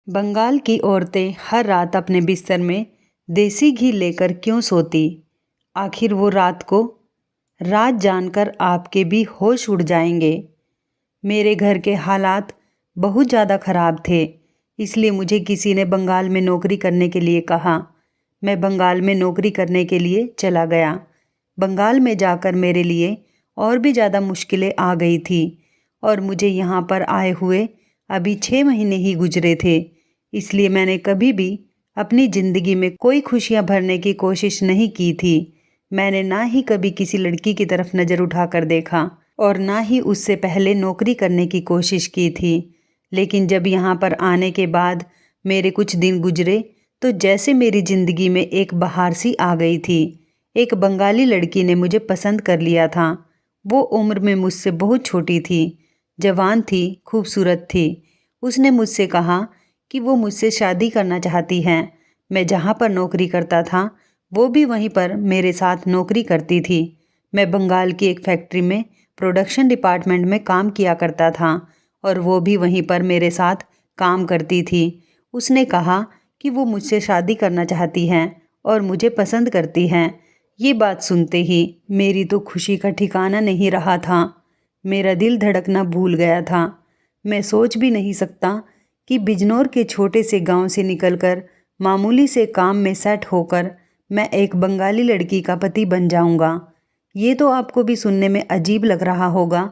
बंगाल की औरतें हर रात अपने बिस्तर में देसी घी लेकर क्यों सोती? आखिर वो रात जानकर आपके भी होश उड़ जाएंगे। मेरे घर के हालात बहुत ज़्यादा ख़राब थे, इसलिए मुझे किसी ने बंगाल में नौकरी करने के लिए कहा। मैं बंगाल में नौकरी करने के लिए चला गया। बंगाल में जाकर मेरे लिए और भी ज़्यादा मुश्किलें आ गई थी और मुझे यहाँ पर आए हुए अभी 6 महीने ही गुजरे थे। इसलिए मैंने कभी भी अपनी ज़िंदगी में कोई खुशियाँ भरने की कोशिश नहीं की थी। मैंने ना ही कभी किसी लड़की की तरफ नज़र उठाकर देखा और ना ही उससे पहले नौकरी करने की कोशिश की थी। लेकिन जब यहाँ पर आने के बाद मेरे कुछ दिन गुजरे तो जैसे मेरी ज़िंदगी में एक बहार सी आ गई थी। एक बंगाली लड़की ने मुझे पसंद कर लिया था। वो उम्र में मुझसे बहुत छोटी थी, जवान थी, खूबसूरत थी। उसने मुझसे कहा कि वो मुझसे शादी करना चाहती हैं। मैं जहाँ पर नौकरी करता था वो भी वहीं पर मेरे साथ नौकरी करती थी। मैं बंगाल की एक फैक्ट्री में प्रोडक्शन डिपार्टमेंट में काम किया करता था और वो भी वहीं पर मेरे साथ काम करती थी। उसने कहा कि वो मुझसे शादी करना चाहती हैं और मुझे पसंद करती हैं। ये बात सुनते ही मेरी तो खुशी का ठिकाना नहीं रहा था। मेरा दिल धड़कना भूल गया था। मैं सोच भी नहीं सकता कि बिजनौर के छोटे से गांव से निकलकर मामूली से काम में सेट होकर मैं एक बंगाली लड़की का पति बन जाऊंगा। ये तो आपको भी सुनने में अजीब लग रहा होगा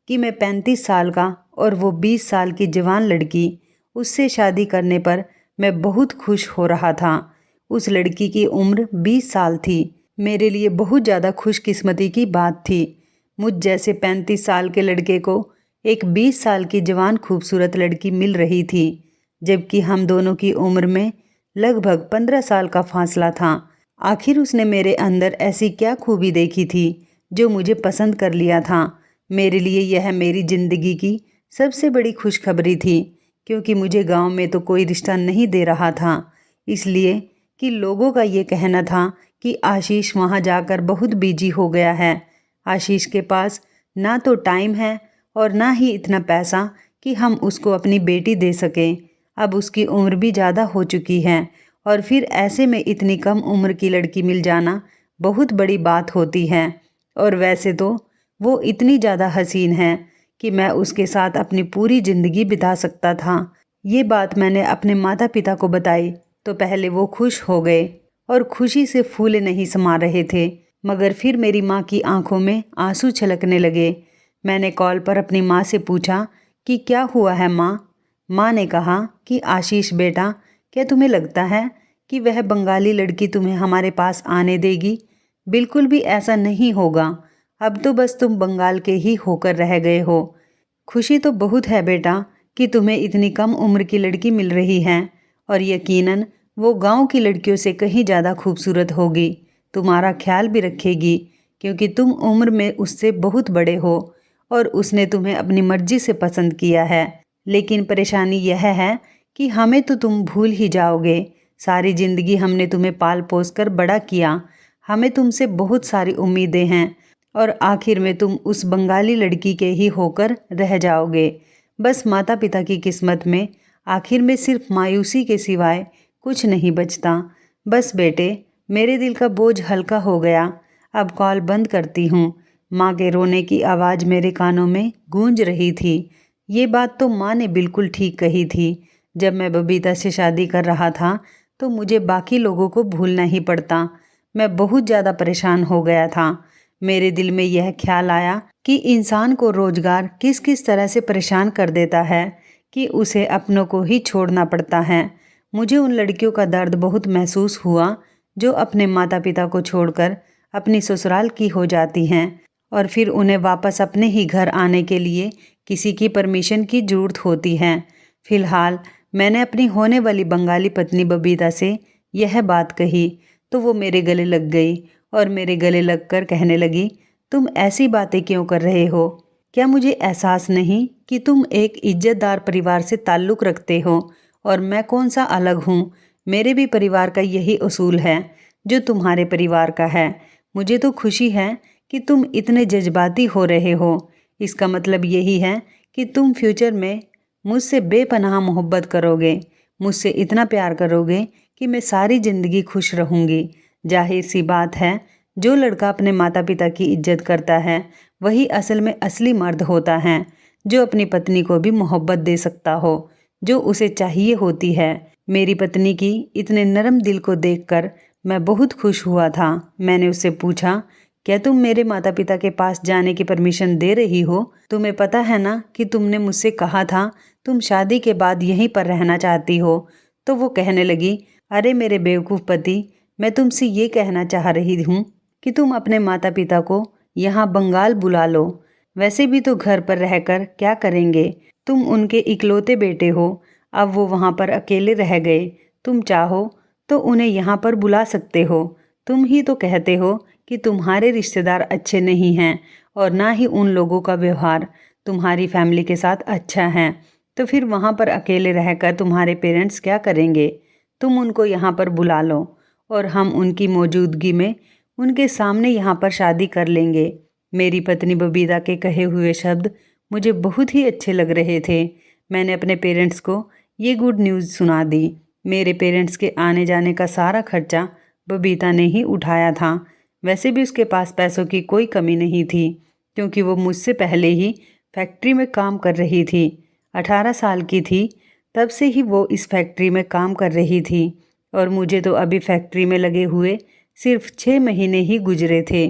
कि मैं 35 साल का और वो 20 साल की जवान लड़की, उससे शादी करने पर मैं बहुत खुश हो रहा था। उस लड़की की उम्र 20 साल थी। मेरे लिए बहुत ज़्यादा खुशकिस्मती की बात थी। मुझ जैसे 35 साल के लड़के को एक 20 साल की जवान खूबसूरत लड़की मिल रही थी, जबकि हम दोनों की उम्र में लगभग 15 साल का फासला था। आखिर उसने मेरे अंदर ऐसी क्या खूबी देखी थी जो मुझे पसंद कर लिया था। मेरे लिए यह मेरी ज़िंदगी की सबसे बड़ी खुशखबरी थी, क्योंकि मुझे गांव में तो कोई रिश्ता नहीं दे रहा था, इसलिए कि लोगों का ये कहना था कि आशीष वहाँ जाकर बहुत बिजी हो गया है। आशीष के पास ना तो टाइम है और ना ही इतना पैसा कि हम उसको अपनी बेटी दे सकें। अब उसकी उम्र भी ज़्यादा हो चुकी है और फिर ऐसे में इतनी कम उम्र की लड़की मिल जाना बहुत बड़ी बात होती है। और वैसे तो वो इतनी ज़्यादा हसीन है कि मैं उसके साथ अपनी पूरी ज़िंदगी बिता सकता था। ये बात मैंने अपने माता पिता को बताई तो पहले वो खुश हो गए और खुशी से फूले नहीं समा रहे थे, मगर फिर मेरी माँ की आंखों में आंसू छलकने लगे। मैंने कॉल पर अपनी माँ से पूछा कि क्या हुआ है माँ। माँ ने कहा कि आशीष बेटा, क्या तुम्हें लगता है कि वह बंगाली लड़की तुम्हें हमारे पास आने देगी? बिल्कुल भी ऐसा नहीं होगा। अब तो बस तुम बंगाल के ही होकर रह गए हो। खुशी तो बहुत है बेटा कि तुम्हें इतनी कम उम्र की लड़की मिल रही है और यकीनन वो गांव की लड़कियों से कहीं ज़्यादा खूबसूरत होगी, तुम्हारा ख्याल भी रखेगी, क्योंकि तुम उम्र में उससे बहुत बड़े हो और उसने तुम्हें अपनी मर्जी से पसंद किया है। लेकिन परेशानी यह है कि हमें तो तुम भूल ही जाओगे। सारी ज़िंदगी हमने तुम्हें पाल पोस कर बड़ा किया, हमें तुमसे बहुत सारी उम्मीदें हैं और आखिर में तुम उस बंगाली लड़की के ही होकर रह जाओगे। बस माता पिता की किस्मत में आखिर में सिर्फ मायूसी के सिवाय कुछ नहीं बचता। बस बेटे, मेरे दिल का बोझ हल्का हो गया। अब कॉल बंद करती हूँ। माँ के रोने की आवाज़ मेरे कानों में गूंज रही थी। ये बात तो माँ ने बिल्कुल ठीक कही थी। जब मैं बबीता से शादी कर रहा था तो मुझे बाकी लोगों को भूलना ही पड़ता। मैं बहुत ज़्यादा परेशान हो गया था। मेरे दिल में यह ख्याल आया कि इंसान को रोज़गार किस किस तरह से परेशान कर देता है कि उसे अपनों को ही छोड़ना पड़ता है। मुझे उन लड़कियों का दर्द बहुत महसूस हुआ जो अपने माता पिता को छोड़कर अपनी ससुराल की हो जाती हैं और फिर उन्हें वापस अपने ही घर आने के लिए किसी की परमिशन की ज़रूरत होती है। फ़िलहाल मैंने अपनी होने वाली बंगाली पत्नी बबीता से यह बात कही तो वो मेरे गले लग गई और मेरे गले लगकर कहने लगी, तुम ऐसी बातें क्यों कर रहे हो? क्या मुझे एहसास नहीं कि तुम एक इज्जतदार परिवार से ताल्लुक़ रखते हो और मैं कौन सा अलग हूँ? मेरे भी परिवार का यही उसूल है जो तुम्हारे परिवार का है। मुझे तो खुशी है कि तुम इतने जज्बाती हो रहे हो। इसका मतलब यही है कि तुम फ्यूचर में मुझसे बेपनाह मोहब्बत करोगे। मुझसे इतना प्यार करोगे कि मैं सारी ज़िंदगी खुश रहूँगी। जाहिर सी बात है, जो लड़का अपने माता पिता की इज्जत करता है वही असल में असली मर्द होता है, जो अपनी पत्नी को भी मोहब्बत दे सकता हो जो उसे चाहिए होती है। मेरी पत्नी की इतने नरम दिल को देखकर मैं बहुत खुश हुआ था। मैंने उससे पूछा, क्या तुम मेरे माता पिता के पास जाने की परमिशन दे रही हो? तुम्हें पता है ना कि तुमने मुझसे कहा था तुम शादी के बाद यहीं पर रहना चाहती हो। तो वो कहने लगी, अरे मेरे बेवकूफ़ पति, मैं तुमसे ये कहना चाह रही हूँ कि तुम अपने माता पिता को यहाँ बंगाल बुला लो। वैसे भी तो घर पर रहकर क्या करेंगे, तुम उनके इकलौते बेटे हो। अब वो वहाँ पर अकेले रह गए, तुम चाहो तो उन्हें यहाँ पर बुला सकते हो। तुम ही तो कहते हो कि तुम्हारे रिश्तेदार अच्छे नहीं हैं और ना ही उन लोगों का व्यवहार तुम्हारी फैमिली के साथ अच्छा है, तो फिर वहाँ पर अकेले रहकर तुम्हारे पेरेंट्स क्या करेंगे? तुम उनको यहाँ पर बुला लो और हम उनकी मौजूदगी में उनके सामने यहाँ पर शादी कर लेंगे। मेरी पत्नी बबीता के कहे हुए शब्द मुझे बहुत ही अच्छे लग रहे थे। मैंने अपने पेरेंट्स को ये गुड न्यूज़ सुना दी। मेरे पेरेंट्स के आने जाने का सारा खर्चा बबीता ने ही उठाया था। वैसे भी उसके पास पैसों की कोई कमी नहीं थी, क्योंकि वो मुझसे पहले ही फैक्ट्री में काम कर रही थी। 18 साल की थी तब से ही वो इस फैक्ट्री में काम कर रही थी और मुझे तो अभी फैक्ट्री में लगे हुए सिर्फ 6 महीने ही गुजरे थे,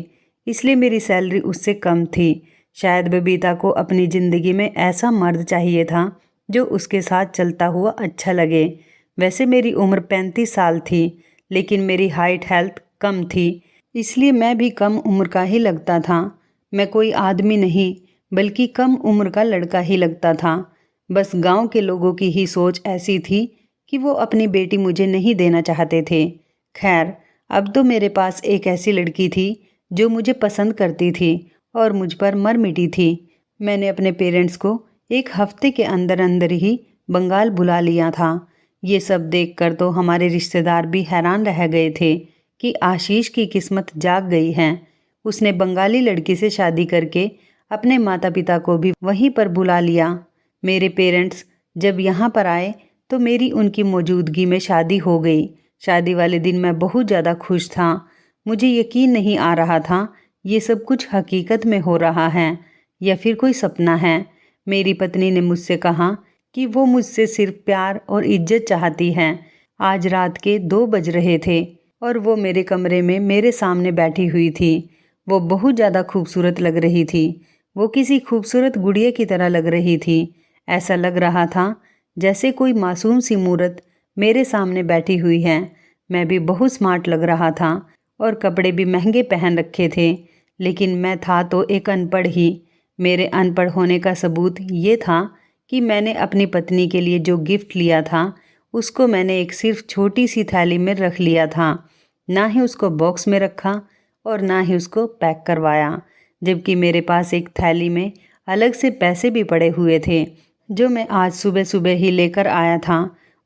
इसलिए मेरी सैलरी उससे कम थी। शायद बबीता को अपनी ज़िंदगी में ऐसा मर्द चाहिए था जो उसके साथ चलता हुआ अच्छा लगे। वैसे मेरी उम्र 35 साल थी, लेकिन मेरी हाइट हेल्थ कम थी, इसलिए मैं भी कम उम्र का ही लगता था। मैं कोई आदमी नहीं बल्कि कम उम्र का लड़का ही लगता था। बस गांव के लोगों की ही सोच ऐसी थी कि वो अपनी बेटी मुझे नहीं देना चाहते थे। खैर, अब तो मेरे पास एक ऐसी लड़की थी जो मुझे पसंद करती थी और मुझ पर मर मिटी थी। मैंने अपने पेरेंट्स को एक हफ्ते के अंदर अंदर ही बंगाल बुला लिया था। ये सब देखकर तो हमारे रिश्तेदार भी हैरान रह गए थे कि आशीष की किस्मत जाग गई है। उसने बंगाली लड़की से शादी करके अपने माता पिता को भी वहीं पर बुला लिया। मेरे पेरेंट्स जब यहाँ पर आए तो मेरी उनकी मौजूदगी में शादी हो गई। शादी वाले दिन मैं बहुत ज़्यादा खुश था। मुझे यकीन नहीं आ रहा था ये सब कुछ हकीकत में हो रहा है या फिर कोई सपना है। मेरी पत्नी ने मुझसे कहा कि वो मुझसे सिर्फ प्यार और इज्जत चाहती है। आज रात के 2 बज रहे थे और वो मेरे कमरे में मेरे सामने बैठी हुई थी। वो बहुत ज़्यादा खूबसूरत लग रही थी। वो किसी खूबसूरत गुड़िया की तरह लग रही थी। ऐसा लग रहा था जैसे कोई मासूम सी मूरत मेरे सामने बैठी हुई है। मैं भी बहुत स्मार्ट लग रहा था और कपड़े भी महंगे पहन रखे थे, लेकिन मैं था तो एक अनपढ़ ही। मेरे अनपढ़ होने का सबूत ये था कि मैंने अपनी पत्नी के लिए जो गिफ्ट लिया था उसको मैंने एक सिर्फ छोटी सी थैली में रख लिया था। ना ही उसको बॉक्स में रखा और ना ही उसको पैक करवाया, जबकि मेरे पास एक थैली में अलग से पैसे भी पड़े हुए थे जो मैं आज सुबह सुबह ही लेकर आया था।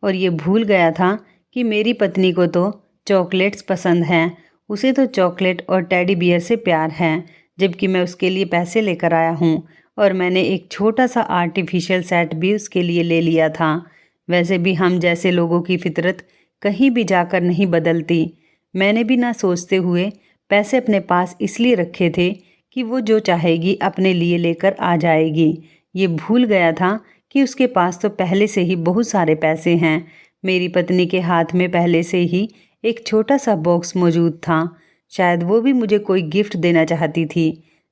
और ये भूल गया था कि मेरी पत्नी को तो चॉकलेट्स पसंद हैं। उसे तो चॉकलेट और टेडी बियर से प्यार है, जबकि मैं उसके लिए पैसे लेकर आया हूँ और मैंने एक छोटा सा आर्टिफिशियल सेट भी उसके लिए ले लिया था। वैसे भी हम जैसे लोगों की फितरत कहीं भी जाकर नहीं बदलती। मैंने भी ना सोचते हुए पैसे अपने पास इसलिए रखे थे कि वो जो चाहेगी अपने लिए लेकर आ जाएगी। ये भूल गया था कि उसके पास तो पहले से ही बहुत सारे पैसे हैं। मेरी पत्नी के हाथ में पहले से ही एक छोटा सा बॉक्स मौजूद था। शायद वो भी मुझे कोई गिफ्ट देना चाहती थी।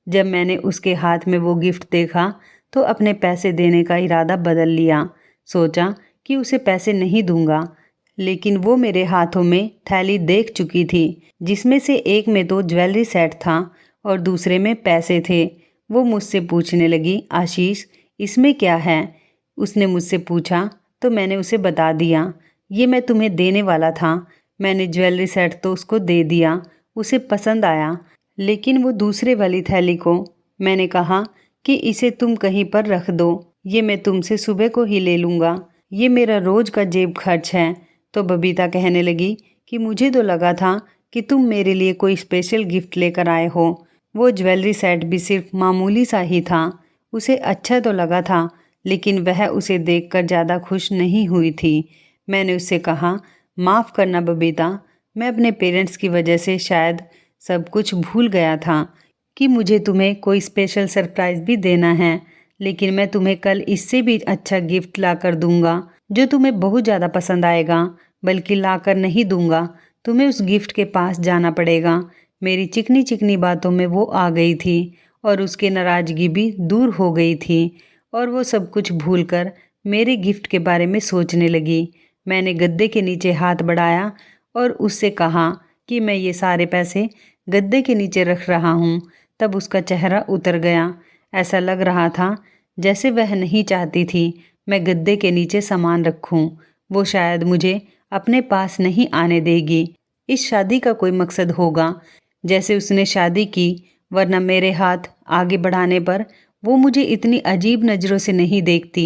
जब मैंने उसके हाथ में वो गिफ्ट देखा तो अपने पैसे देने का इरादा बदल लिया। सोचा कि उसे पैसे नहीं दूंगा, लेकिन वो मेरे हाथों में थैली देख चुकी थी जिसमें से एक में तो ज्वेलरी सेट था और दूसरे में पैसे थे। वो मुझसे पूछने लगी, आशीष इसमें क्या है? उसने मुझसे पूछा तो मैंने उसे बता दिया, ये मैं तुम्हें देने वाला था। मैंने ज्वेलरी सेट तो उसको दे दिया, उसे पसंद आया, लेकिन वो दूसरे वाली थैली को मैंने कहा कि इसे तुम कहीं पर रख दो, ये मैं तुमसे सुबह को ही ले लूँगा, ये मेरा रोज़ का जेब खर्च है। तो बबीता कहने लगी कि मुझे तो लगा था कि तुम मेरे लिए कोई स्पेशल गिफ्ट लेकर आए हो। वो ज्वेलरी सेट भी सिर्फ मामूली सा ही था। उसे अच्छा तो लगा था, लेकिन वह उसे देखकर ज़्यादा खुश नहीं हुई थी। मैंने उससे कहा, माफ़ करना बबीता, मैं अपने पेरेंट्स की वजह से शायद सब कुछ भूल गया था कि मुझे तुम्हें कोई स्पेशल सरप्राइज़ भी देना है। लेकिन मैं तुम्हें कल इससे भी अच्छा गिफ्ट ला कर दूंगा जो तुम्हें बहुत ज़्यादा पसंद आएगा। बल्कि ला कर नहीं दूंगा, तुम्हें उस गिफ्ट के पास जाना पड़ेगा। मेरी चिकनी चिकनी बातों में वो आ गई थी और उसकी नाराज़गी भी दूर हो गई थी और वो सब कुछ भूलकर मेरे गिफ्ट के बारे में सोचने लगी। मैंने गद्दे के नीचे हाथ बढ़ाया और उससे कहा कि मैं ये सारे पैसे गद्दे के नीचे रख रहा हूँ। तब उसका चेहरा उतर गया। ऐसा लग रहा था जैसे वह नहीं चाहती थी मैं गद्दे के नीचे सामान रखूं। वो शायद मुझे अपने पास नहीं आने देगी। इस शादी का कोई मकसद होगा जैसे उसने शादी की, वरना मेरे हाथ आगे बढ़ाने पर वो मुझे इतनी अजीब नज़रों से नहीं देखती।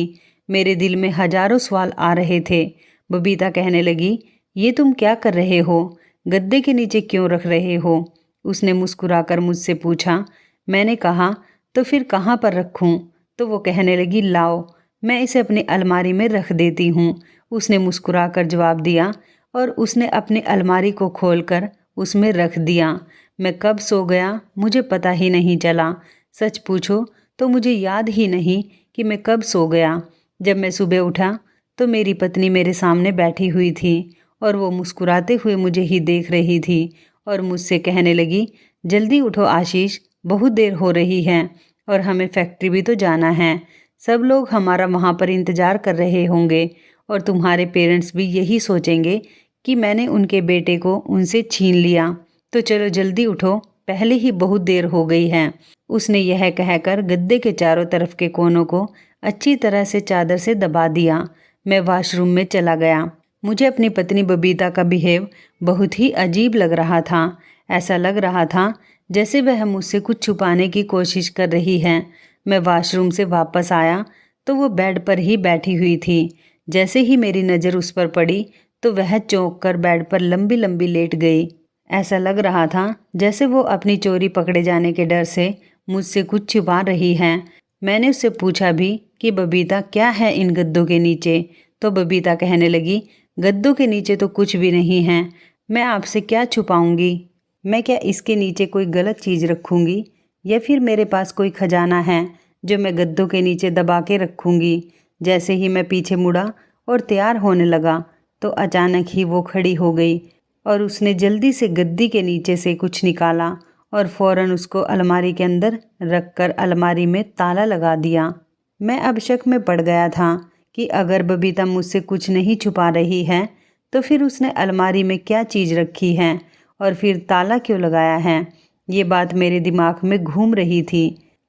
मेरे दिल में हजारों सवाल आ रहे थे। बबीता कहने लगी, ये तुम क्या कर रहे हो? गद्दे के नीचे क्यों रख रहे हो? उसने मुस्कुराकर मुझसे पूछा। मैंने कहा, तो फिर कहाँ पर रखूं? तो वो कहने लगी, लाओ मैं इसे अपनी अलमारी में रख देती हूँ। उसने मुस्कुराकर जवाब दिया और उसने अपनी अलमारी को खोलकर उसमें रख दिया। मैं कब सो गया मुझे पता ही नहीं चला। सच पूछो तो मुझे याद ही नहीं कि मैं कब सो गया। जब मैं सुबह उठा तो मेरी पत्नी मेरे सामने बैठी हुई थी और वो मुस्कुराते हुए मुझे ही देख रही थी और मुझसे कहने लगी, जल्दी उठो आशीष, बहुत देर हो रही है और हमें फैक्ट्री भी तो जाना है। सब लोग हमारा वहाँ पर इंतज़ार कर रहे होंगे और तुम्हारे पेरेंट्स भी यही सोचेंगे कि मैंने उनके बेटे को उनसे छीन लिया। तो चलो जल्दी उठो, पहले ही बहुत देर हो गई है। उसने यह कहकर गद्दे के चारों तरफ के कोनों को अच्छी तरह से चादर से दबा दिया। मैं वॉशरूम में चला गया। मुझे अपनी पत्नी बबीता का बिहेव बहुत ही अजीब लग रहा था। ऐसा लग रहा था जैसे वह मुझसे कुछ छुपाने की कोशिश कर रही है। मैं वॉशरूम से वापस आया तो वो बेड पर ही बैठी हुई थी। जैसे ही मेरी नज़र उस पर पड़ी तो वह चौंक कर बेड पर लंबी लंबी लेट गई। ऐसा लग रहा था जैसे वो अपनी चोरी पकड़े जाने के डर से मुझसे कुछ छुपा रही है। मैंने उससे पूछा भी कि बबीता क्या है इन गद्दों के नीचे? तो बबीता कहने लगी, गद्दों के नीचे तो कुछ भी नहीं है। मैं आपसे क्या छुपाऊंगी? मैं क्या इसके नीचे कोई गलत चीज़ रखूंगी या फिर मेरे पास कोई खजाना है जो मैं गद्दों के नीचे दबा के रखूंगी? जैसे ही मैं पीछे मुड़ा और तैयार होने लगा तो अचानक ही वो खड़ी हो गई और उसने जल्दी से गद्दी के नीचे से कुछ निकाला और फ़ौरन उसको अलमारी के अंदर रखकर अलमारी में ताला लगा दिया। मैं अब शक में पड़ गया था कि अगर बबीता मुझसे कुछ नहीं छुपा रही है तो फिर उसने अलमारी में क्या चीज़ रखी है और फिर ताला क्यों लगाया है। ये बात मेरे दिमाग में घूम रही थी।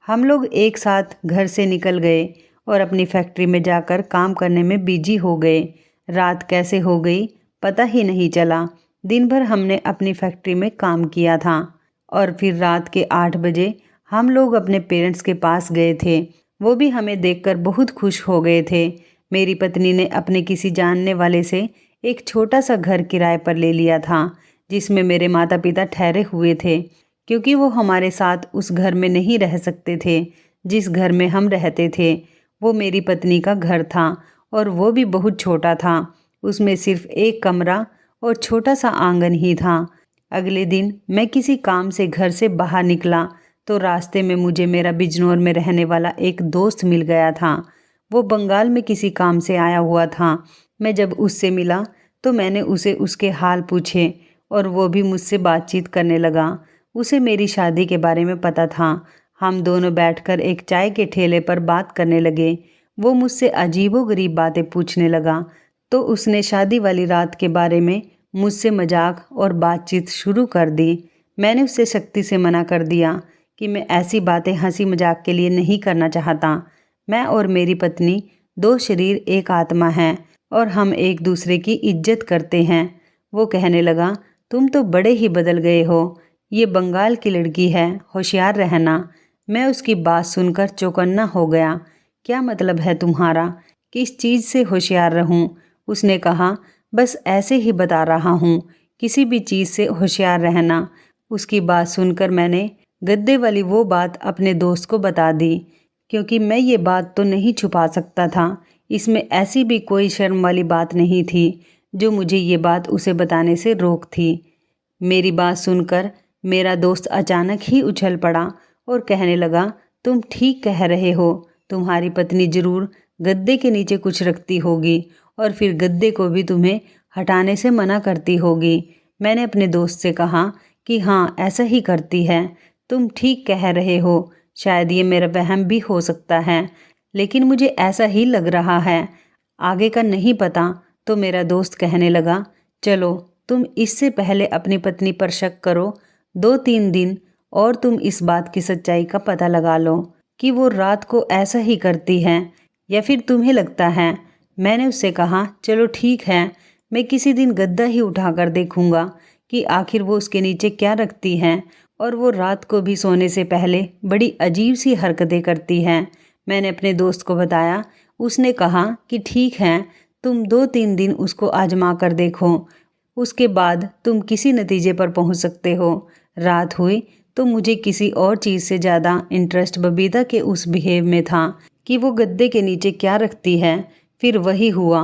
हम लोग एक साथ घर से निकल गए और अपनी फैक्ट्री में जाकर काम करने में बिजी हो गए। रात कैसे हो गई पता ही नहीं चला। दिन भर हमने अपनी फैक्ट्री में काम किया था और फिर रात के 8 बजे हम लोग अपने पेरेंट्स के पास गए थे। वो भी हमें देखकर बहुत खुश हो गए थे। मेरी पत्नी ने अपने किसी जानने वाले से एक छोटा सा घर किराए पर ले लिया था जिसमें मेरे माता पिता ठहरे हुए थे, क्योंकि वो हमारे साथ उस घर में नहीं रह सकते थे। जिस घर में हम रहते थे वो मेरी पत्नी का घर था और वो भी बहुत छोटा था। उसमें सिर्फ एक कमरा और छोटा सा आंगन ही था। अगले दिन मैं किसी काम से घर से बाहर निकला तो रास्ते में मुझे मेरा बिजनौर में रहने वाला एक दोस्त मिल गया था। वो बंगाल में किसी काम से आया हुआ था। मैं जब उससे मिला तो मैंने उसे उसके हाल पूछे और वो भी मुझसे बातचीत करने लगा। उसे मेरी शादी के बारे में पता था। हम दोनों बैठकर एक चाय के ठेले पर बात करने लगे। वो मुझसे अजीबोगरीब बातें पूछने लगा तो उसने शादी वाली रात के बारे में मुझसे मजाक और बातचीत शुरू कर दी। मैंने उससे सख्ती से मना कर दिया कि मैं ऐसी बातें हंसी मजाक के लिए नहीं करना चाहता। मैं और मेरी पत्नी 2 शरीर एक आत्मा हैं और हम एक दूसरे की इज्जत करते हैं। वो कहने लगा, तुम तो बड़े ही बदल गए हो। ये बंगाल की लड़की है, होशियार रहना। मैं उसकी बात सुनकर चौकन्ना हो गया। क्या मतलब है तुम्हारा? किस चीज़ से होशियार रहूं? उसने कहा, बस ऐसे ही बता रहा हूँ, किसी भी चीज़ से होशियार रहना। उसकी बात सुनकर मैंने गद्दे वाली वो बात अपने दोस्त को बता दी, क्योंकि मैं ये बात तो नहीं छुपा सकता था। इसमें ऐसी भी कोई शर्म वाली बात नहीं थी जो मुझे ये बात उसे बताने से रोक थी। मेरी बात सुनकर मेरा दोस्त अचानक ही उछल पड़ा और कहने लगा, तुम ठीक कह रहे हो, तुम्हारी पत्नी जरूर गद्दे के नीचे कुछ रखती होगी और फिर गद्दे को भी तुम्हें हटाने से मना करती होगी। मैंने अपने दोस्त से कहा कि हाँ, ऐसा ही करती है। तुम ठीक कह रहे हो, शायद ये मेरा वहम भी हो सकता है, लेकिन मुझे ऐसा ही लग रहा है। आगे का नहीं पता। तो मेरा दोस्त कहने लगा, चलो तुम इससे पहले अपनी पत्नी पर शक करो 2-3 दिन और तुम इस बात की सच्चाई का पता लगा लो कि वो रात को ऐसा ही करती है या फिर तुम्हें लगता है। मैंने उससे कहा, चलो ठीक है, मैं किसी दिन गद्दा ही उठाकर देखूंगा कि आखिर वो उसके नीचे क्या रखती हैं और वो रात को भी सोने से पहले बड़ी अजीब सी हरकतें करती हैं। मैंने अपने दोस्त को बताया। उसने कहा कि ठीक है, तुम 2-3 दिन उसको आजमा कर देखो, उसके बाद तुम किसी नतीजे पर पहुंच सकते हो। रात हुई तो मुझे किसी और चीज़ से ज़्यादा इंटरेस्ट बबीता के उस बिहेव में था कि वो गद्दे के नीचे क्या रखती है। फिर वही हुआ।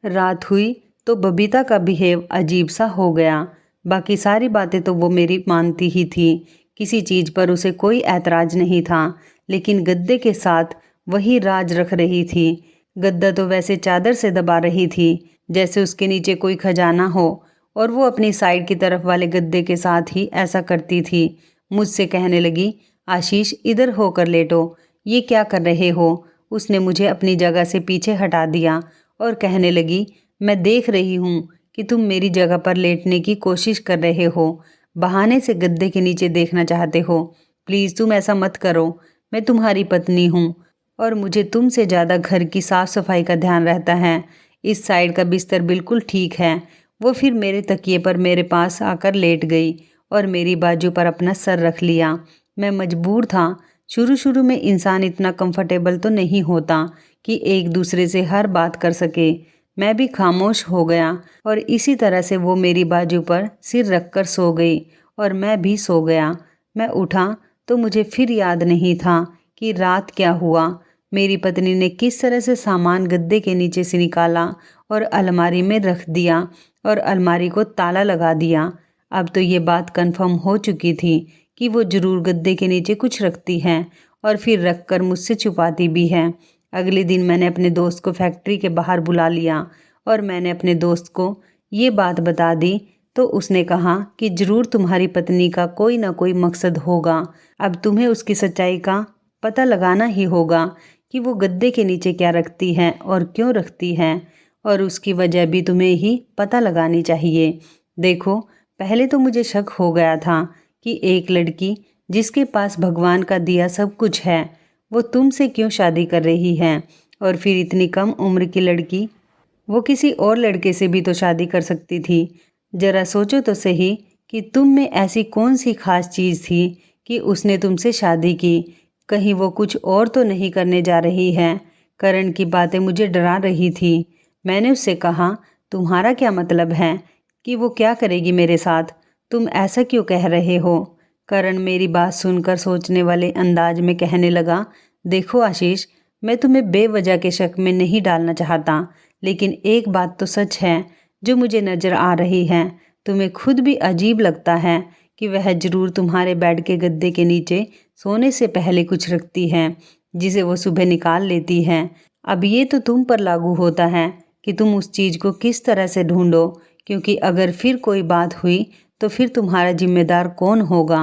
रात हुई तो बबीता का बिहेव अजीब सा हो गया। बाकी सारी बातें तो वो मेरी मानती ही थी, किसी चीज़ पर उसे कोई ऐतराज़ नहीं था, लेकिन गद्दे के साथ वही राज रख रही थी। गद्दा तो वैसे चादर से दबा रही थी जैसे उसके नीचे कोई खजाना हो, और वो अपनी साइड की तरफ वाले गद्दे के साथ ही ऐसा करती थी। मुझसे कहने लगी, आशीष इधर होकर लेटो, ये क्या कर रहे हो। उसने मुझे अपनी जगह से पीछे हटा दिया और कहने लगी, मैं देख रही हूँ कि तुम मेरी जगह पर लेटने की कोशिश कर रहे हो, बहाने से गद्दे के नीचे देखना चाहते हो। प्लीज़ तुम ऐसा मत करो, मैं तुम्हारी पत्नी हूँ और मुझे तुमसे ज़्यादा घर की साफ़ सफाई का ध्यान रहता है। इस साइड का बिस्तर बिल्कुल ठीक है। वो फिर मेरे तकिए पर मेरे पास आकर लेट गई और मेरी बाजू पर अपना सर रख लिया। मैं मजबूर था। शुरू शुरू में इंसान इतना कंफर्टेबल तो नहीं होता कि एक दूसरे से हर बात कर सके। मैं भी खामोश हो गया और इसी तरह से वो मेरी बाजू पर सिर रखकर सो गई और मैं भी सो गया। मैं उठा तो मुझे फिर याद नहीं था कि रात क्या हुआ। मेरी पत्नी ने किस तरह से सामान गद्दे के नीचे से निकाला और अलमारी में रख दिया और अलमारी को ताला लगा दिया। अब तो ये बात कंफर्म हो चुकी थी कि वो ज़रूर गद्दे के नीचे कुछ रखती है और फिर रख कर मुझसे छुपाती भी है। अगले दिन मैंने अपने दोस्त को फैक्ट्री के बाहर बुला लिया और मैंने अपने दोस्त को ये बात बता दी। तो उसने कहा कि ज़रूर तुम्हारी पत्नी का कोई ना कोई मकसद होगा। अब तुम्हें उसकी सच्चाई का पता लगाना ही होगा कि वो गद्दे के नीचे क्या रखती है और क्यों रखती है, और उसकी वजह भी तुम्हें ही पता लगानी चाहिए। देखो, पहले तो मुझे शक हो गया था कि एक लड़की जिसके पास भगवान का दिया सब कुछ है, वो तुमसे क्यों शादी कर रही है। और फिर इतनी कम उम्र की लड़की, वो किसी और लड़के से भी तो शादी कर सकती थी। जरा सोचो तो सही कि तुम में ऐसी कौन सी खास चीज़ थी कि उसने तुमसे शादी की। कहीं वो कुछ और तो नहीं करने जा रही है। करण की बातें मुझे डरा रही थी। मैंने उससे कहा, तुम्हारा क्या मतलब है कि वो क्या करेगी मेरे साथ, तुम ऐसा क्यों कह रहे हो। करण मेरी बात सुनकर सोचने वाले अंदाज में कहने लगा, देखो आशीष, मैं तुम्हें बेवजह के शक में नहीं डालना चाहता, लेकिन एक बात तो सच है जो मुझे नज़र आ रही है। तुम्हें खुद भी अजीब लगता है कि वह जरूर तुम्हारे बेड के गद्दे के नीचे सोने से पहले कुछ रखती है जिसे वो सुबह निकाल लेती है। अब ये तो तुम पर लागू होता है कि तुम उस चीज़ को किस तरह से ढूंढो, क्योंकि अगर फिर कोई बात हुई तो फिर तुम्हारा जिम्मेदार कौन होगा।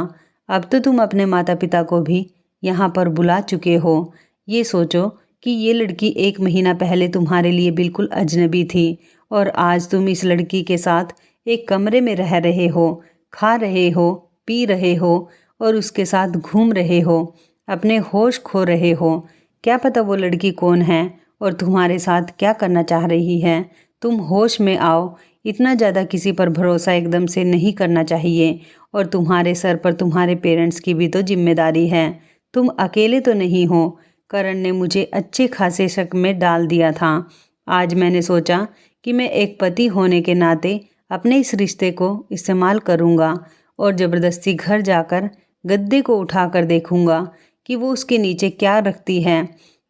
अब तो तुम अपने माता पिता को भी यहाँ पर बुला चुके हो। ये सोचो कि ये लड़की 1 महीना पहले तुम्हारे लिए बिल्कुल अजनबी थी और आज तुम इस लड़की के साथ एक कमरे में रह रहे हो, खा रहे हो, पी रहे हो और उसके साथ घूम रहे हो, अपने होश खो रहे हो। क्या पता वो लड़की कौन है और तुम्हारे साथ क्या करना चाह रही है। तुम होश में आओ। इतना ज़्यादा किसी पर भरोसा एकदम से नहीं करना चाहिए और तुम्हारे सर पर तुम्हारे पेरेंट्स की भी तो जिम्मेदारी है। तुम अकेले तो नहीं हो। करण ने मुझे अच्छे खासे शक में डाल दिया था। आज मैंने सोचा कि मैं एक पति होने के नाते अपने इस रिश्ते को इस्तेमाल करूँगा और ज़बरदस्ती घर जाकर गद्दे को उठाकर देखूँगा कि वो उसके नीचे क्या रखती है,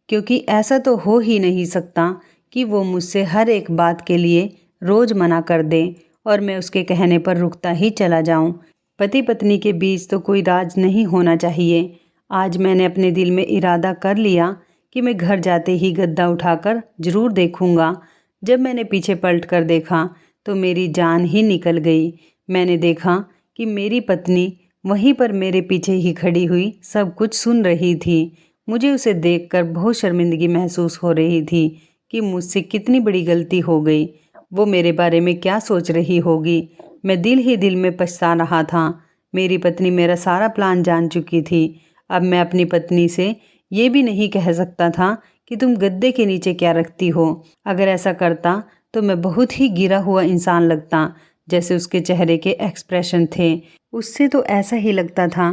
क्योंकि ऐसा तो हो ही नहीं सकता कि वो मुझसे हर एक बात के लिए रोज़ मना कर दे और मैं उसके कहने पर रुकता ही चला जाऊं। पति पत्नी के बीच तो कोई राज नहीं होना चाहिए। आज मैंने अपने दिल में इरादा कर लिया कि मैं घर जाते ही गद्दा उठाकर ज़रूर देखूंगा। जब मैंने पीछे पलट कर देखा तो मेरी जान ही निकल गई। मैंने देखा कि मेरी पत्नी वहीं पर मेरे पीछे ही खड़ी हुई सब कुछ सुन रही थी। मुझे उसे देखकर बहुत शर्मिंदगी महसूस हो रही थी कि मुझसे कितनी बड़ी गलती हो गई। वो मेरे बारे में क्या सोच रही होगी। मैं दिल ही दिल में पछता रहा था। मेरी पत्नी मेरा सारा प्लान जान चुकी थी। अब मैं अपनी पत्नी से ये भी नहीं कह सकता था कि तुम गद्दे के नीचे क्या रखती हो। अगर ऐसा करता तो मैं बहुत ही गिरा हुआ इंसान लगता, जैसे उसके चेहरे के एक्सप्रेशन थे। उससे तो ऐसा ही लगता था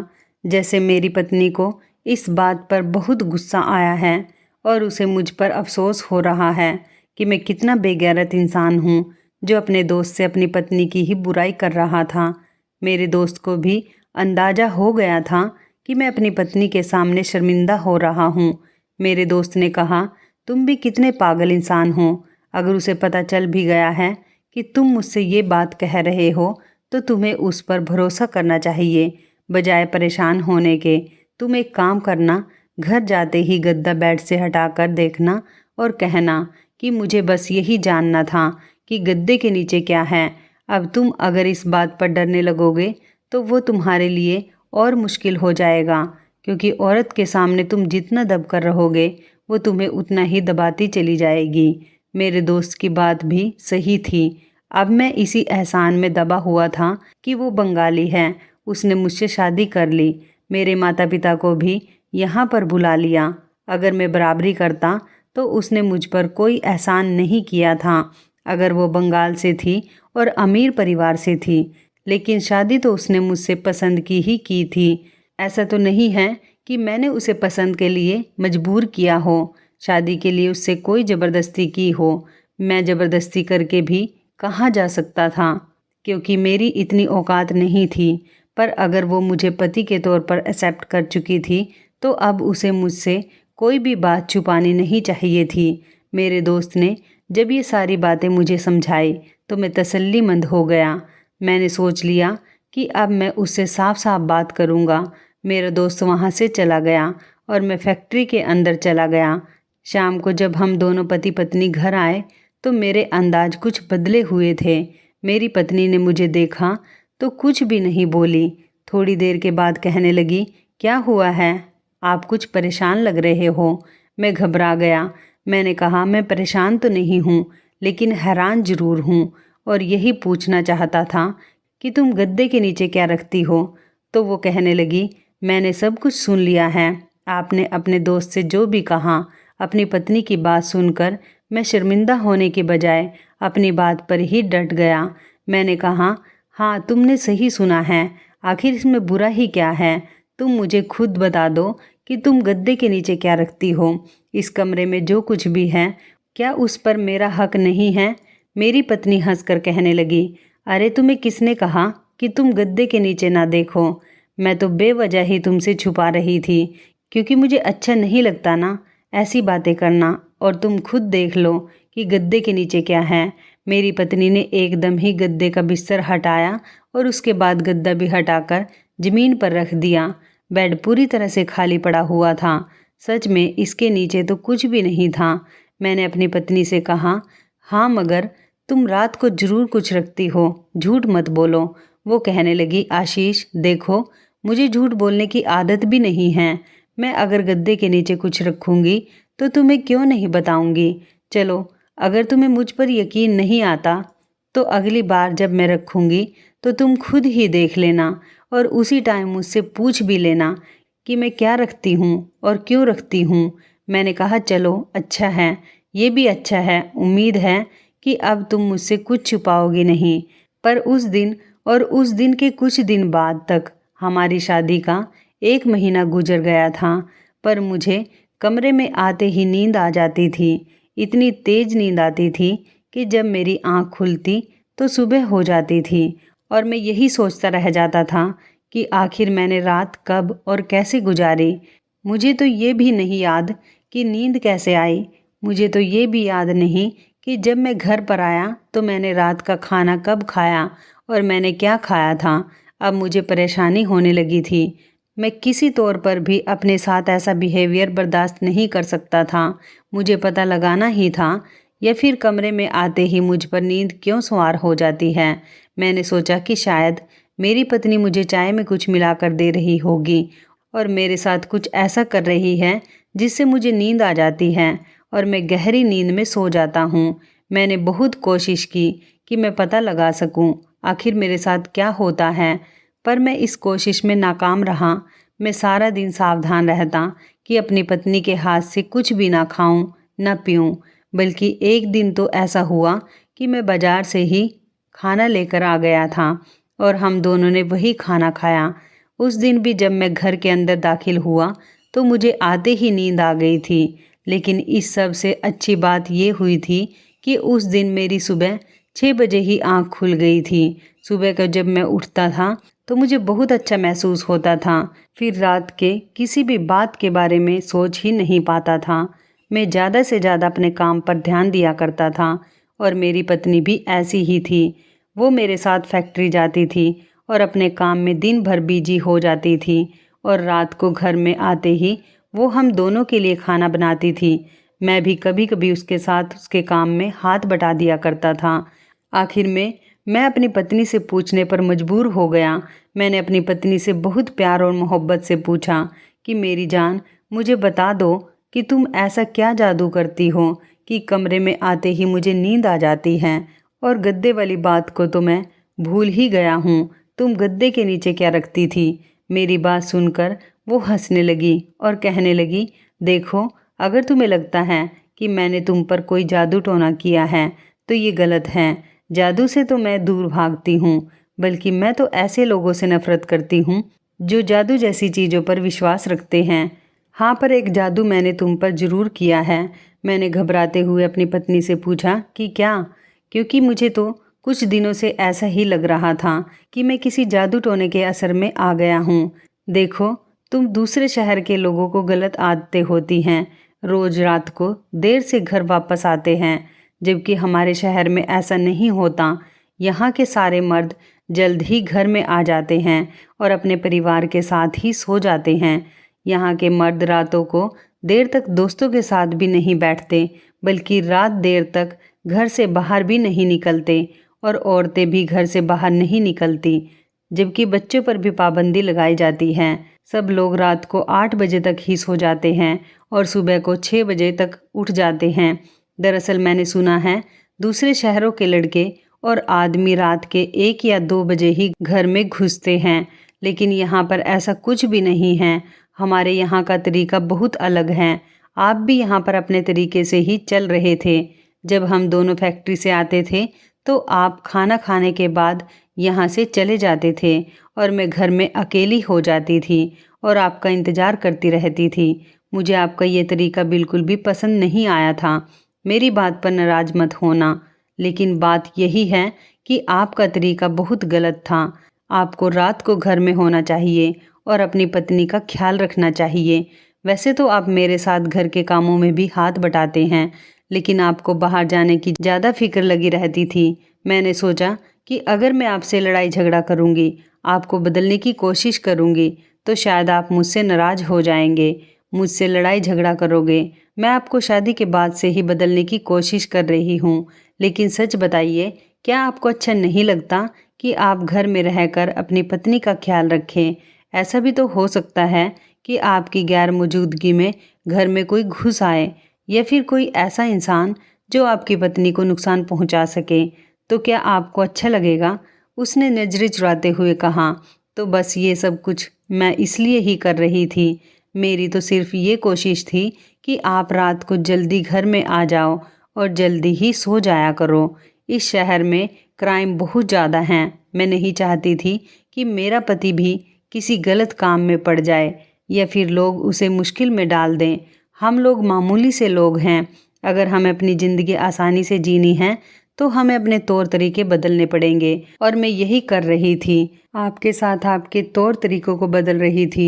जैसे मेरी पत्नी को इस बात पर बहुत गुस्सा आया है और उसे मुझ पर अफसोस हो रहा है कि मैं कितना बेगैरत इंसान हूँ जो अपने दोस्त से अपनी पत्नी की ही बुराई कर रहा था। मेरे दोस्त को भी अंदाज़ा हो गया था कि मैं अपनी पत्नी के सामने शर्मिंदा हो रहा हूँ। मेरे दोस्त ने कहा, तुम भी कितने पागल इंसान हो। अगर उसे पता चल भी गया है कि तुम मुझसे ये बात कह रहे हो तो तुम्हें उस पर भरोसा करना चाहिए बजाय परेशान होने के। तुम एक काम करना, घर जाते ही गद्दा बेड से हटाकर देखना और कहना कि मुझे बस यही जानना था कि गद्दे के नीचे क्या है। अब तुम अगर इस बात पर डरने लगोगे तो वो तुम्हारे लिए और मुश्किल हो जाएगा, क्योंकि औरत के सामने तुम जितना दबकर रहोगे वो तुम्हें उतना ही दबाती चली जाएगी। मेरे दोस्त की बात भी सही थी। अब मैं इसी एहसान में दबा हुआ था कि वो बंगाली है, उसने मुझसे शादी कर ली, मेरे माता पिता को भी यहाँ पर बुला लिया। अगर मैं बराबरी करता तो उसने मुझ पर एहसान एहसान नहीं किया था। अगर वो बंगाल से थी और अमीर परिवार से थी, लेकिन शादी तो उसने मुझसे पसंद की थी। ऐसा तो नहीं है कि मैंने उसे पसंद के लिए मजबूर किया हो, शादी के लिए उससे कोई ज़बरदस्ती की हो। मैं ज़बरदस्ती करके भी कहाँ जा सकता था, क्योंकि मेरी इतनी औकात नहीं थी। पर अगर वो मुझे पति के तौर पर एक्सेप्ट कर चुकी थी तो अब उसे मुझसे कोई भी बात छुपानी नहीं चाहिए थी। मेरे दोस्त ने जब ये सारी बातें मुझे समझाई तो मैं तसल्लीमंद हो गया। मैंने सोच लिया कि अब मैं उससे साफ साफ बात करूँगा। मेरा दोस्त वहाँ से चला गया और मैं फैक्ट्री के अंदर चला गया। शाम को जब हम दोनों पति पत्नी घर आए तो मेरे अंदाज कुछ बदले हुए थे। मेरी पत्नी ने मुझे देखा तो कुछ भी नहीं बोली। थोड़ी देर के बाद कहने लगी, क्या हुआ है, आप कुछ परेशान लग रहे हो। मैं घबरा गया। मैंने कहा, मैं परेशान तो नहीं हूँ, लेकिन हैरान ज़रूर हूँ और यही पूछना चाहता था कि तुम गद्दे के नीचे क्या रखती हो। तो वो कहने लगी, मैंने सब कुछ सुन लिया है। आपने अपने दोस्त से जो भी कहा, अपनी पत्नी की बात सुनकर मैं शर्मिंदा होने के बजाय अपनी बात पर ही डट गया। मैंने कहा, हाँ तुमने सही सुना है, आखिर इसमें बुरा ही क्या है। तुम मुझे खुद बता दो कि तुम गद्दे के नीचे क्या रखती हो। इस कमरे में जो कुछ भी है, क्या उस पर मेरा हक नहीं है। मेरी पत्नी हंसकर कहने लगी, अरे तुम्हें किसने कहा कि तुम गद्दे के नीचे ना देखो। मैं तो बेवजह ही तुमसे छुपा रही थी, क्योंकि मुझे अच्छा नहीं लगता ना ऐसी बातें करना। और तुम खुद देख लो कि गद्दे के नीचे क्या है। मेरी पत्नी ने एकदम ही गद्दे का बिस्तर हटाया और उसके बाद गद्दा भी हटाकर ज़मीन पर रख दिया। बेड पूरी तरह से खाली पड़ा हुआ था। सच में इसके नीचे तो कुछ भी नहीं था। मैंने अपनी पत्नी से कहा, हाँ मगर तुम रात को ज़रूर कुछ रखती हो, झूठ मत बोलो। वो कहने लगी, आशीष देखो, मुझे झूठ बोलने की आदत भी नहीं है। मैं अगर गद्दे के नीचे कुछ रखूँगी तो तुम्हें क्यों नहीं बताऊँगी। चलो, अगर तुम्हें मुझ पर यकीन नहीं आता तो अगली बार जब मैं रखूँगी तो तुम खुद ही देख लेना और उसी टाइम मुझसे पूछ भी लेना कि मैं क्या रखती हूँ और क्यों रखती हूँ। मैंने कहा, चलो अच्छा है, ये भी अच्छा है। उम्मीद है कि अब तुम मुझसे कुछ छुपाओगी नहीं। पर उस दिन और उस दिन के कुछ दिन बाद तक हमारी शादी का 1 महीना गुजर गया था। पर मुझे कमरे में आते ही नींद आ जाती थी। इतनी तेज नींद आती थी कि जब मेरी आँख खुलती तो सुबह हो जाती थी और मैं यही सोचता रह जाता था कि आखिर मैंने रात कब और कैसे गुजारी। मुझे तो ये भी नहीं याद कि नींद कैसे आई मुझे तो ये भी याद नहीं कि जब मैं घर पर आया तो मैंने रात का खाना कब खाया और मैंने क्या खाया था। अब मुझे परेशानी होने लगी थी। मैं किसी तौर पर भी अपने साथ ऐसा बिहेवियर बर्दाश्त नहीं कर सकता था। मुझे पता लगाना ही था, या फिर कमरे में आते ही मुझ पर नींद क्यों सवार हो जाती है। मैंने सोचा कि शायद मेरी पत्नी मुझे चाय में कुछ मिलाकर दे रही होगी और मेरे साथ कुछ ऐसा कर रही है जिससे मुझे नींद आ जाती है और मैं गहरी नींद में सो जाता हूँ। मैंने बहुत कोशिश की कि मैं पता लगा सकूं आखिर मेरे साथ क्या होता है, पर मैं इस कोशिश में नाकाम रहा। मैं सारा दिन सावधान रहता कि अपनी पत्नी के हाथ से कुछ भी ना खाऊं, ना पीऊं। बल्कि एक दिन तो ऐसा हुआ कि मैं बाजार से ही खाना लेकर आ गया था और हम दोनों ने वही खाना खाया। उस दिन भी जब मैं घर के अंदर दाखिल हुआ तो मुझे आते ही नींद आ गई थी। लेकिन इस सब से अच्छी बात ये हुई थी कि उस दिन मेरी सुबह 6 बजे ही आँख खुल गई थी। सुबह का जब मैं उठता था तो मुझे बहुत अच्छा महसूस होता था। फिर रात के किसी भी बात के बारे में सोच ही नहीं पाता था। मैं ज़्यादा से ज़्यादा अपने काम पर ध्यान दिया करता था और मेरी पत्नी भी ऐसी ही थी। वो मेरे साथ फैक्ट्री जाती थी और अपने काम में दिन भर बिजी हो जाती थी और रात को घर में आते ही वो हम दोनों के लिए खाना बनाती थी। मैं भी कभी कभी उसके साथ उसके काम में हाथ बटा दिया करता था। आखिर में मैं अपनी पत्नी से पूछने पर मजबूर हो गया। मैंने अपनी पत्नी से बहुत प्यार और मोहब्बत से पूछा कि मेरी जान, मुझे बता दो कि तुम ऐसा क्या जादू करती हो कि कमरे में आते ही मुझे नींद आ जाती है। और गद्दे वाली बात को तो मैं भूल ही गया हूँ। तुम गद्दे के नीचे क्या रखती थी? मेरी बात सुनकर वो हंसने लगी और कहने लगी, देखो, अगर तुम्हें लगता है कि मैंने तुम पर कोई जादू टोना किया है तो ये गलत है। जादू से तो मैं दूर भागती हूँ, बल्कि मैं तो ऐसे लोगों से नफरत करती हूँ जो जादू जैसी चीज़ों पर विश्वास रखते हैं। हाँ, पर एक जादू मैंने तुम पर ज़रूर किया है। मैंने घबराते हुए अपनी पत्नी से पूछा कि क्या, क्योंकि मुझे तो कुछ दिनों से ऐसा ही लग रहा था कि मैं किसी जादू टोने के असर में आ गया हूँ। देखो, तुम दूसरे शहर के लोगों को गलत आदतें होती हैं, रोज रात को देर से घर वापस आते हैं, जबकि हमारे शहर में ऐसा नहीं होता। यहाँ के सारे मर्द जल्द ही घर में आ जाते हैं और अपने परिवार के साथ ही सो जाते हैं। यहाँ के मर्द रातों को देर तक दोस्तों के साथ भी नहीं बैठते, बल्कि रात देर तक घर से बाहर भी नहीं निकलते और औरतें भी घर से बाहर नहीं निकलती, जबकि बच्चों पर भी पाबंदी लगाई जाती है। सब लोग रात को 8 बजे तक ही सो जाते हैं और सुबह को 6 बजे तक उठ जाते हैं। दरअसल मैंने सुना है दूसरे शहरों के लड़के और आदमी रात के 1 या 2 बजे ही घर में घुसते हैं, लेकिन यहाँ पर ऐसा कुछ भी नहीं है। हमारे यहाँ का तरीका बहुत अलग है। आप भी यहाँ पर अपने तरीके से ही चल रहे थे। जब हम दोनों फैक्ट्री से आते थे तो आप खाना खाने के बाद यहाँ से चले जाते थे और मैं घर में अकेली हो जाती थी और आपका इंतज़ार करती रहती थी। मुझे आपका ये तरीका बिल्कुल भी पसंद नहीं आया था। मेरी बात पर नाराज मत होना, लेकिन बात यही है कि आपका तरीका बहुत गलत था। आपको रात को घर में होना चाहिए और अपनी पत्नी का ख्याल रखना चाहिए। वैसे तो आप मेरे साथ घर के कामों में भी हाथ बटाते हैं, लेकिन आपको बाहर जाने की ज़्यादा फिक्र लगी रहती थी। मैंने सोचा कि अगर मैं आपसे लड़ाई झगड़ा करूँगी, आपको बदलने की कोशिश करूँगी, तो शायद आप मुझसे नाराज़ हो जाएंगे, मुझसे लड़ाई झगड़ा करोगे। मैं आपको शादी के बाद से ही बदलने की कोशिश कर रही हूँ, लेकिन सच बताइए, क्या आपको अच्छा नहीं लगता कि आप घर में रहकर अपनी पत्नी का ख्याल रखें? ऐसा भी तो हो सकता है कि आपकी गैर मौजूदगी में घर में कोई घुस आए या फिर कोई ऐसा इंसान जो आपकी पत्नी को नुकसान पहुंचा सके, तो क्या आपको अच्छा लगेगा? उसने नजरें चुराते हुए कहा। तो बस ये सब कुछ मैं इसलिए ही कर रही थी। मेरी तो सिर्फ ये कोशिश थी कि आप रात को जल्दी घर में आ जाओ और जल्दी ही सो जाया करो। इस शहर में क्राइम बहुत ज़्यादा हैं। मैं नहीं चाहती थी कि मेरा पति भी किसी गलत काम में पड़ जाए या फिर लोग उसे मुश्किल में डाल दें। हम लोग मामूली से लोग हैं। अगर हमें अपनी ज़िंदगी आसानी से जीनी है तो हमें अपने तौर तरीके बदलने पड़ेंगे, और मैं यही कर रही थी। आपके साथ आपके तौर तरीकों को बदल रही थी।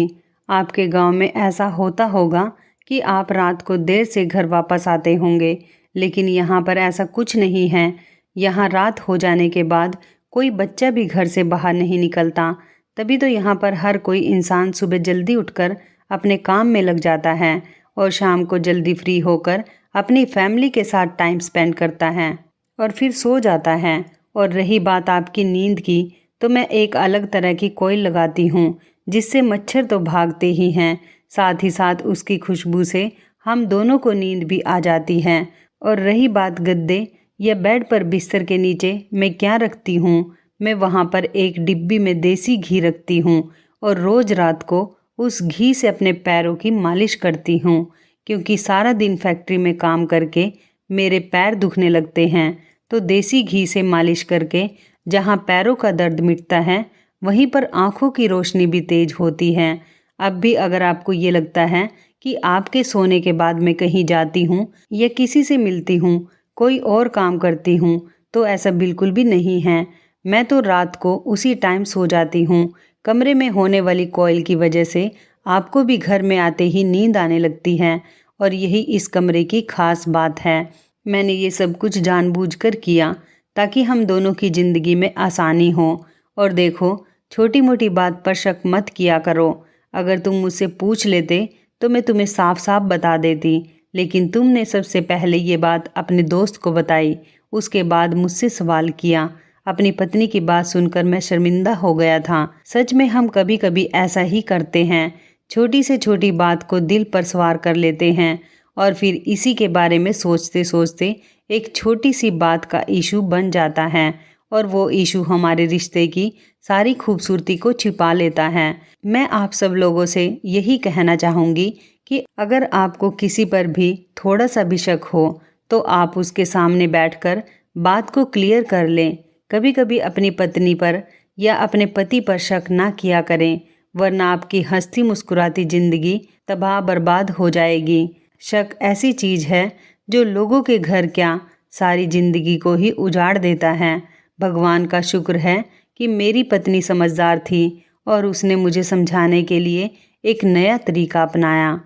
आपके गांव में ऐसा होता होगा कि आप रात को देर से घर वापस आते होंगे, लेकिन यहाँ पर ऐसा कुछ नहीं है। यहाँ रात हो जाने के बाद कोई बच्चा भी घर से बाहर नहीं निकलता। तभी तो यहाँ पर हर कोई इंसान सुबह जल्दी उठकर अपने काम में लग जाता है और शाम को जल्दी फ्री होकर अपनी फैमिली के साथ टाइम स्पेंड करता है और फिर सो जाता है। और रही बात आपकी नींद की, तो मैं एक अलग तरह की कोयल लगाती हूँ जिससे मच्छर तो भागते ही हैं, साथ ही साथ उसकी खुशबू से हम दोनों को नींद भी आ जाती है। और रही बात गद्दे या बेड पर बिस्तर के नीचे मैं क्या रखती हूँ, मैं वहाँ पर एक डिब्बी में देसी घी रखती हूँ और रोज़ रात को उस घी से अपने पैरों की मालिश करती हूँ, क्योंकि सारा दिन फैक्ट्री में काम करके मेरे पैर दुखने लगते हैं। तो देसी घी से मालिश करके जहाँ पैरों का दर्द मिटता है, वहीं पर आँखों की रोशनी भी तेज होती है। अब भी अगर आपको ये लगता है कि आपके सोने के बाद मैं कहीं जाती हूँ या किसी से मिलती हूँ, कोई और काम करती हूँ, तो ऐसा बिल्कुल भी नहीं है। मैं तो रात को उसी टाइम सो जाती हूँ। कमरे में होने वाली कोयल की वजह से आपको भी घर में आते ही नींद आने लगती है और यही इस कमरे की खास बात है। मैंने ये सब कुछ जानबूझकर किया ताकि हम दोनों की ज़िंदगी में आसानी हो। और देखो, छोटी मोटी बात पर शक मत किया करो। अगर तुम मुझसे पूछ लेते तो मैं तुम्हें साफ साफ बता देती, लेकिन तुमने सबसे पहले ये बात अपने दोस्त को बताई, उसके बाद मुझसे सवाल किया। अपनी पत्नी की बात सुनकर मैं शर्मिंदा हो गया था। सच में हम कभी कभी ऐसा ही करते हैं, छोटी से छोटी बात को दिल पर सवार कर लेते हैं और फिर इसी के बारे में सोचते सोचते एक छोटी सी बात का इशू बन जाता है और वो इशू हमारे रिश्ते की सारी खूबसूरती को छिपा लेता है। मैं आप सब लोगों से यही कहना चाहूँगी कि अगर आपको किसी पर भी थोड़ा सा भी शक हो तो आप उसके सामने बैठकर बात को क्लियर कर लें। कभी कभी अपनी पत्नी पर या अपने पति पर शक ना किया करें, वरना आपकी हंसती मुस्कुराती ज़िंदगी तबाह बर्बाद हो जाएगी। शक ऐसी चीज़ है जो लोगों के घर क्या सारी ज़िंदगी को ही उजाड़ देता है। भगवान का शुक्र है कि मेरी पत्नी समझदार थी और उसने मुझे समझाने के लिए एक नया तरीका अपनाया।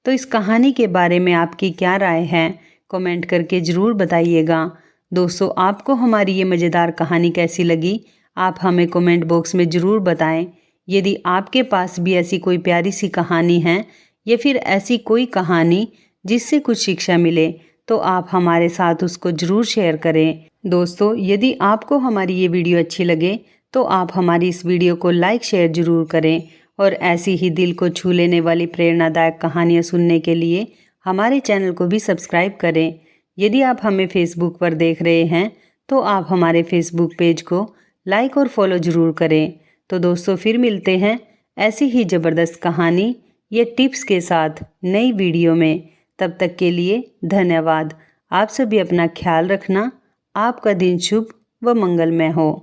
तो इस कहानी के बारे में आपकी क्या राय है, कमेंट करके ज़रूर बताइएगा। दोस्तों, आपको हमारी ये मज़ेदार कहानी कैसी लगी, आप हमें कमेंट बॉक्स में ज़रूर बताएं। यदि आपके पास भी ऐसी कोई प्यारी सी कहानी है या फिर ऐसी कोई कहानी जिससे कुछ शिक्षा मिले, तो आप हमारे साथ उसको ज़रूर शेयर करें। दोस्तों, यदि आपको हमारी ये वीडियो अच्छी लगे तो आप हमारी इस वीडियो को लाइक शेयर ज़रूर करें और ऐसी ही दिल को छू लेने वाली प्रेरणादायक कहानियाँ सुनने के लिए हमारे चैनल को भी सब्सक्राइब करें। यदि आप हमें फेसबुक पर देख रहे हैं तो आप हमारे फेसबुक पेज को लाइक और फॉलो ज़रूर करें। तो दोस्तों, फिर मिलते हैं ऐसी ही ज़बरदस्त कहानी या टिप्स के साथ नई वीडियो में। तब तक के लिए धन्यवाद। आप सभी अपना ख्याल रखना। आपका दिन शुभ व मंगलमय हो।